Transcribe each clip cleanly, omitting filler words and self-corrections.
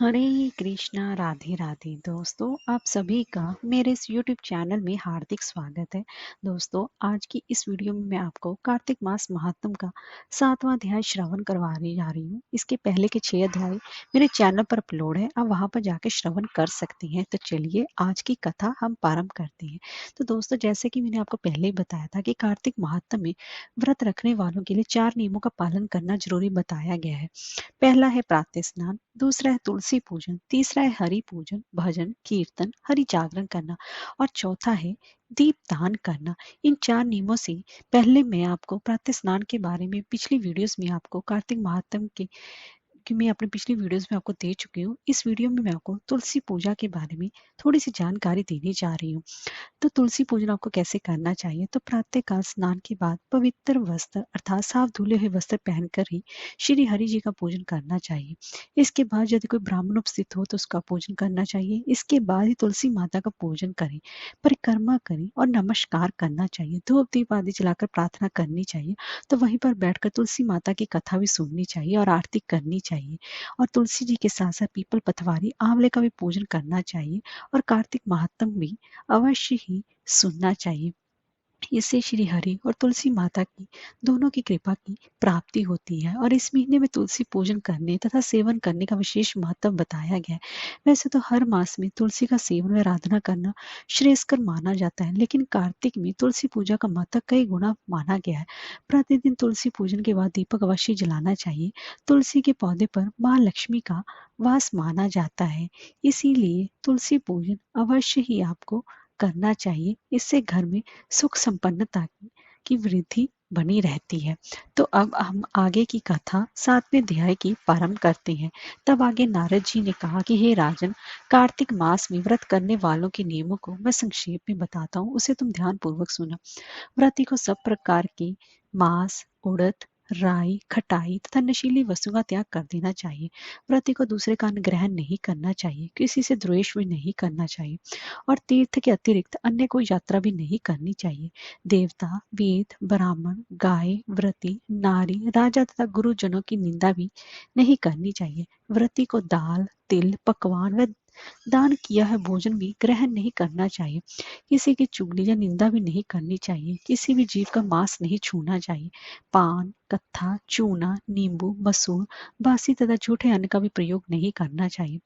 हरे कृष्णा राधे राधे। दोस्तों, आप सभी का मेरे इस YouTube चैनल में हार्दिक स्वागत है। दोस्तों, आज की इस वीडियो में मैं आपको कार्तिक मास महात्म का 7वां अध्याय श्रवण करवाने जा रही हूँ। इसके पहले के 6 अध्याय मेरे चैनल पर अपलोड है, आप वहां पर जाके श्रवण कर सकते हैं। तो चलिए आज की कथा हम प्रारंभ करते हैं। तो दोस्तों, जैसे कि मैंने आपको पहले ही बताया था कि कार्तिक महात्म में व्रत रखने वालों के लिए 4 नियमों का पालन करना जरूरी बताया गया है। पहला है प्रातः स्नान, दूसरा है तुलसी पूजन, तीसरा है हरि पूजन, भजन, कीर्तन, हरि जागरण करना और चौथा है दीप दान करना। इन 4 नियमों से पहले मैं आपको प्रातः स्नान के बारे में पिछली वीडियोस में आपको कार्तिक महात्म के कि मैं अपने पिछली वीडियोस में आपको दे चुकी हूँ। इस वीडियो में मैं आपको तुलसी पूजा के बारे में थोड़ी सी जानकारी देने जा रही हूँ। तो तुलसी पूजन आपको कैसे करना चाहिए? तो प्रातःकाल स्नान के बाद पवित्र वस्त्र अर्थात साफ धुले हुए वस्त्र पहनकर ही श्री हरि जी का पूजन करना चाहिए। इसके बाद यदि कोई ब्राह्मण उपस्थित हो तो उसका पूजन करना चाहिए। इसके बाद ही तुलसी माता का पूजन करें, परिक्रमा करें और नमस्कार करना चाहिए। धूप दीप आदि जलाकर प्रार्थना करनी चाहिए। तो वहीं पर बैठकर तुलसी माता की कथा भी सुननी चाहिए और आरती करनी चाहिए। और तुलसी जी के साथ साथ पीपल, पथवारी, आंवले का भी पूजन करना चाहिए और कार्तिक महात्म भी अवश्य ही सुनना चाहिए। इससे श्री हरि और तुलसी माता की दोनों की कृपा की प्राप्ति होती है। और इस महीने में तुलसी पूजन करने तथा सेवन करने का विशेष महत्व बताया गया है। वैसे तो हर मास में तुलसी का सेवन व आराधना करना श्रेयस्कर माना जाता है, लेकिन कार्तिक में तुलसी पूजा का महत्व कई गुना माना गया है। प्रतिदिन तुलसी पूजन के बाद दीपक अवश्य जलाना चाहिए। तुलसी के पौधे पर माँ लक्ष्मी का वास माना जाता है, इसीलिए तुलसी पूजन अवश्य ही आपको करना चाहिए। इससे घर में सुख संपन्नता की वृद्धि बनी रहती है। तो अब हम आगे की कथा 7वें अध्याय की प्रारंभ करते हैं। तब आगे नारद जी ने कहा कि हे राजन, कार्तिक मास में व्रत करने वालों के नियमों को मैं संक्षेप में बताता हूँ, उसे तुम ध्यान पूर्वक सुनो। व्रती को सब प्रकार की मांस, उड़द, राई, खटाई तथा नशीली वस्तु का त्याग कर देना चाहिए। व्रती को दूसरे का अन्न ग्रहण नहीं करना चाहिए, किसी से द्वेष भी नहीं करना चाहिए और तीर्थ के अतिरिक्त अन्य कोई यात्रा भी नहीं करनी चाहिए। देवता, वेद, ब्राह्मण, गाय, व्रती, नारी, राजा तथा गुरुजनों की निंदा भी नहीं करनी चाहिए। व्रती को दाल, तिल, पकवान व दान किया है भोजन भी ग्रहण नहीं करना चाहिए। किसी की चुगली या निंदा भी नहीं करनी चाहिए। किसी भी जीव का मांस नहीं छूना चाहिए। पान, कत्था, चूना, नींबू, मसूर, बासी तथा झूठे अन्न का भी प्रयोग नहीं करना चाहिए।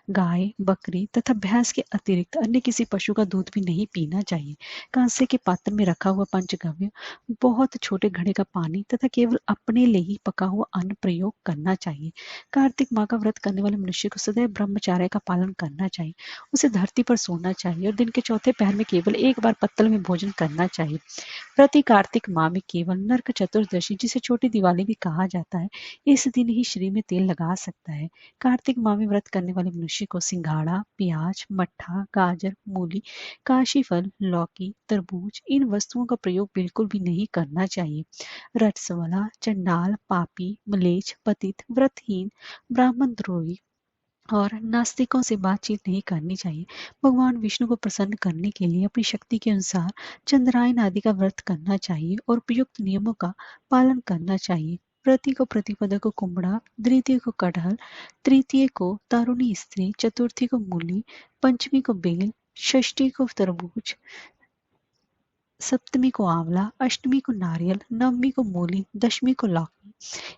गाय, बकरी तथा भैंस के अतिरिक्त अन्य किसी पशु का दूध भी नहीं पीना चाहिए। कांसे के पात्र में रखा हुआ पंचगव्य, बहुत छोटे घड़े का पानी तथा केवल अपने लिए ही पका हुआ अन्न प्रयोग करना चाहिए। कार्तिक माह का व्रत करने वाले मनुष्य को सदैव ब्रह्मचार्य का पालन करना चाहिए। उसे धरती पर सोना चाहिए और दिन के चौथे पहर में केवल एक बार पत्तल में भोजन करना चाहिए। प्रति कार्तिक माह में केवल नरक चतुर्दशी, जिसे छोटी दिवाली भी कहा जाता है, इस दिन ही शरीर में तेल लगा सकता है। कार्तिक माह में व्रत करने वाले मनुष्य को सिंघाड़ा, प्याज, मट्ठा, गाजर, मूली, काशी फल, लौकी, तरबूज इन वस्तुओं का प्रयोग बिल्कुल भी नहीं करना चाहिए। रट्सवाला, चंडाल, पापी, मलेच्छ, पतित, व्रतहीन, ब्राह्मण द्रोही और नास्तिकों से बातचीत नहीं करनी चाहिए। भगवान विष्णु को प्रसन्न करने के लिए अपनी शक्ति के अनुसार चंद्रायन आदि का व्रत करना चाहिए और उपयुक्त नियमों का पालन करना चाहिए। प्रति को प्रतिपदा को कुम्हड़ा, द्वितीय को कटहल, तृतीय को तारुणी स्त्री, चतुर्थी को मूली, पंचमी को बेल, षष्ठी को तरबूज, सप्तमी को आंवला, अष्टमी को नारियल, नवमी को मूली, दशमी को लौकी,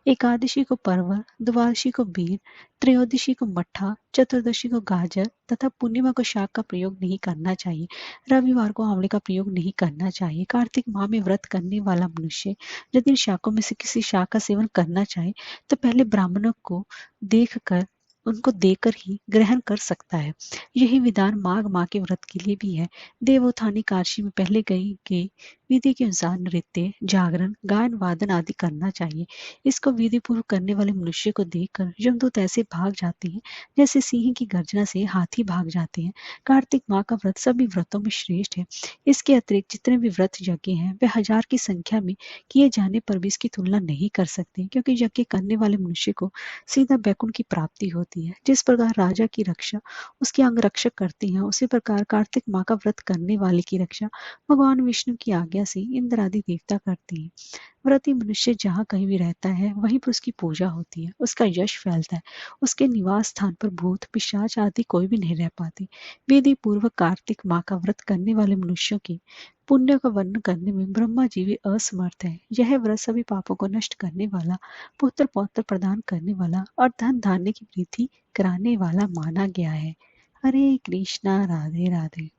एकादशी को परवल, द्वादशी को बेर, त्रयोदशी को मट्ठा, चतुर्दशी को गाजर तथा पूर्णिमा को शाक का प्रयोग नहीं करना चाहिए। रविवार को आंवले का प्रयोग नहीं करना चाहिए। कार्तिक माह में व्रत करने वाला मनुष्य यदि इन शाकों में से किसी शाक का सेवन करना चाहे तो पहले ब्राह्मणों को देखकर उनको देकर ही ग्रहण कर सकता है। यही विधान माघ माह के व्रत के लिए भी है। देवोत्थानी काशी में पहले गई के विधि के अनुसार नृत्य, जागरण, गायन वादन आदि करना चाहिए। इसको विधि पूर्वक करने वाले मनुष्य को देखकर यमदूत ऐसे भाग जाते हैं जैसे सिंह की गर्जना से हाथी भाग जाते हैं। कार्तिक माह का व्रत सभी व्रतों में श्रेष्ठ है। इसके अतिरिक्त जितने भी व्रत यज्ञ हैं वे 1000 की संख्या में किए जाने पर भी इसकी तुलना नहीं कर सकते, क्योंकि यज्ञ करने वाले मनुष्य को सीधा बैकुंठ की प्राप्ति होती करती है। जिस प्रकार राजा की रक्षा उसके अंगरक्षक करती हैं, उसी प्रकार कार्तिक माह का व्रत करने वाले की रक्षा भगवान विष्णु की आज्ञा से इंद्र आदि देवता करते हैं। व्रती मनुष्य जहाँ कहीं भी रहता है वहीं पर उसकी पूजा होती है, उसका यश फैलता है। उसके निवास स्थान पर भूत पिशाच आदि कोई भी नहीं रह पाते। विधि पूर्वक कार्तिक माह का व्रत करने वाले मनुष्यों के पुण्य का वर्णन करने में ब्रह्मा जी भी असमर्थ है। यह व्रत सभी पापों को नष्ट करने वाला, पुत्र पौत्र प्रदान करने वाला और धन धान्य की वृद्धि कराने वाला माना गया है। हरे कृष्णा, राधे राधे।